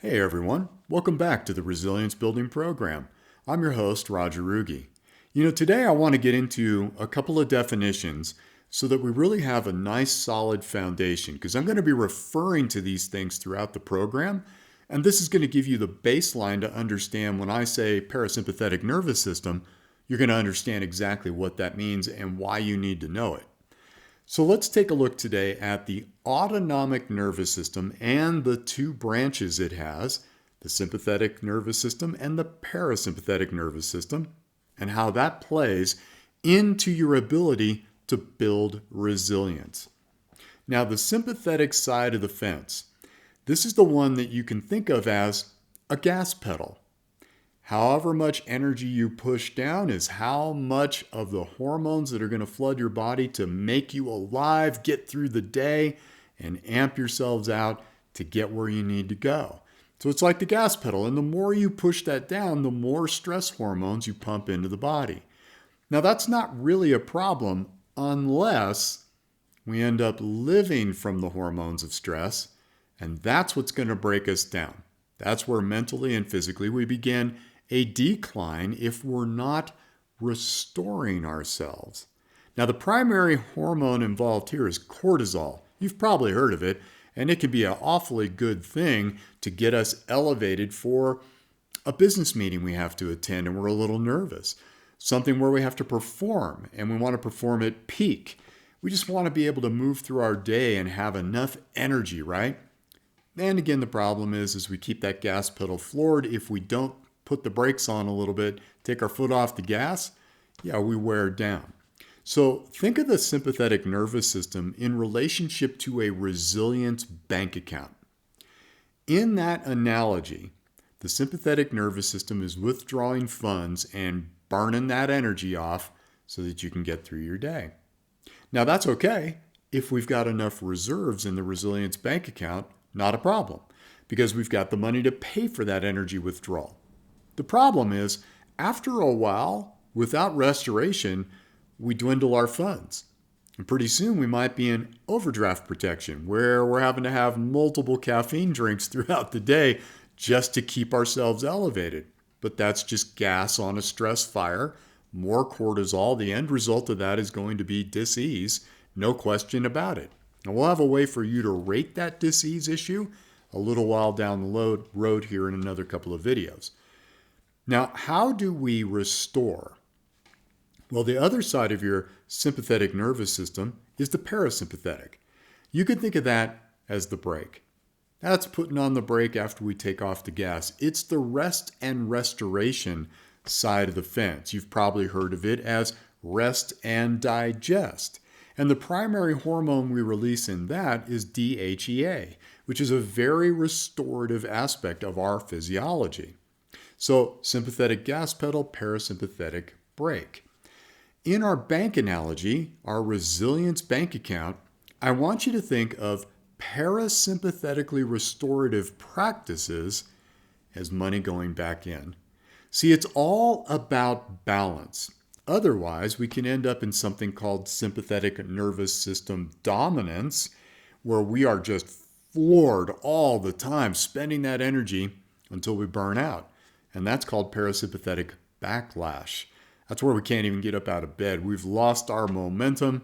Hey everyone, welcome back to the Resilience Building Program. I'm your host, Roger Rugi. Today I want to get into a couple of definitions so that we really have a nice solid foundation because I'm going to be referring to these things throughout the program, and this is going to give you the baseline to understand when I say parasympathetic nervous system, you're going to understand exactly what that means and why you need to know it. So let's take a look today at the autonomic nervous system and the two branches it has, the sympathetic nervous system and the parasympathetic nervous system, and how that plays into your ability to build resilience. Now, the sympathetic side of the fence, this is the one that you can think of as a gas pedal. However much energy you push down is how much of the hormones that are going to flood your body to make you alive, get through the day, and amp yourselves out to get where you need to go. So it's like the gas pedal, and the more you push that down, the more stress hormones you pump into the body. Now that's not really a problem unless we end up living from the hormones of stress, and that's what's going to break us down. That's where mentally and physically we begin a decline if we're not restoring ourselves. Now, the primary hormone involved here is cortisol. You've probably heard of it, and it can be an awfully good thing to get us elevated for a business meeting we have to attend and we're a little nervous. Something where we have to perform and we want to perform at peak. We just want to be able to move through our day and have enough energy, right? And again, the problem is we keep that gas pedal floored. If we don't put the brakes on a little bit, take our foot off the gas, we wear down. So think of the sympathetic nervous system in relationship to a resilient bank account. In that analogy, the sympathetic nervous system is withdrawing funds and burning that energy off so that you can get through your day. Now that's okay if we've got enough reserves in the resilience bank account, not a problem, because we've got the money to pay for that energy withdrawal. The problem is, after a while, without restoration, we dwindle our funds. And pretty soon we might be in overdraft protection, where we're having to have multiple caffeine drinks throughout the day just to keep ourselves elevated. But that's just gas on a stress fire, more cortisol. The end result of that is going to be dis-ease, no question about it. And we'll have a way for you to rate that dis-ease issue a little while down the road here in another couple of videos. Now, how do we restore? Well, the other side of your sympathetic nervous system is the parasympathetic. You could think of that as the brake. That's putting on the brake after we take off the gas. It's the rest and restoration side of the fence. You've probably heard of it as rest and digest. And the primary hormone we release in that is DHEA, which is a very restorative aspect of our physiology. So sympathetic gas pedal, parasympathetic brake. In our bank analogy, our resilience bank account, I want you to think of parasympathetically restorative practices as money going back in. See, it's all about balance. Otherwise, we can end up in something called sympathetic nervous system dominance, where we are just floored all the time, spending that energy until we burn out. And that's called parasympathetic backlash. That's where we can't even get up out of bed. We've lost our momentum.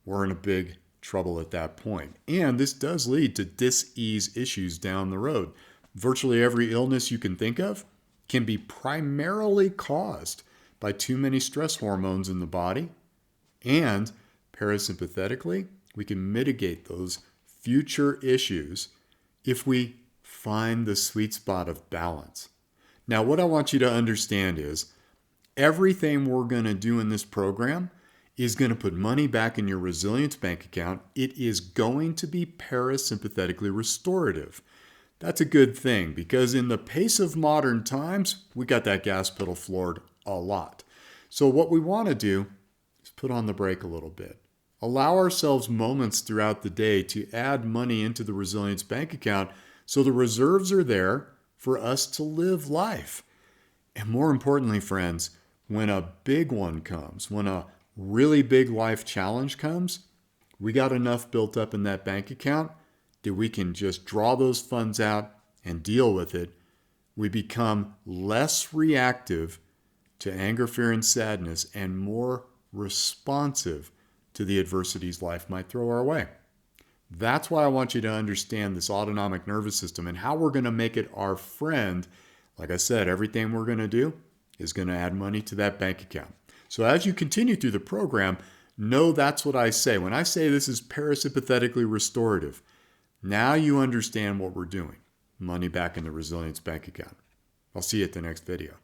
We're in a big trouble at that point. And this does lead to dis-ease issues down the road. Virtually every illness you can think of can be primarily caused by too many stress hormones in the body. And parasympathetically, we can mitigate those future issues if we find the sweet spot of balance. Now, what I want you to understand is everything we're going to do in this program is going to put money back in your resilience bank account. It is going to be parasympathetically restorative. That's a good thing because in the pace of modern times, we got that gas pedal floored a lot. So what we want to do is put on the brake a little bit. Allow ourselves moments throughout the day to add money into the resilience bank account so the reserves are there for us to live life. And more importantly, friends, when a big one comes, when a really big life challenge comes, we got enough built up in that bank account that we can just draw those funds out and deal with it, we become less reactive to anger, fear, and sadness and more responsive to the adversities life might throw our way. That's why I want you to understand this autonomic nervous system and how we're going to make it our friend. Like I said, everything we're going to do is going to add money to that bank account. So as you continue through the program, know that's what I say. When I say this is parasympathetically restorative, now you understand what we're doing. Money back in the resilience bank account. I'll see you at the next video.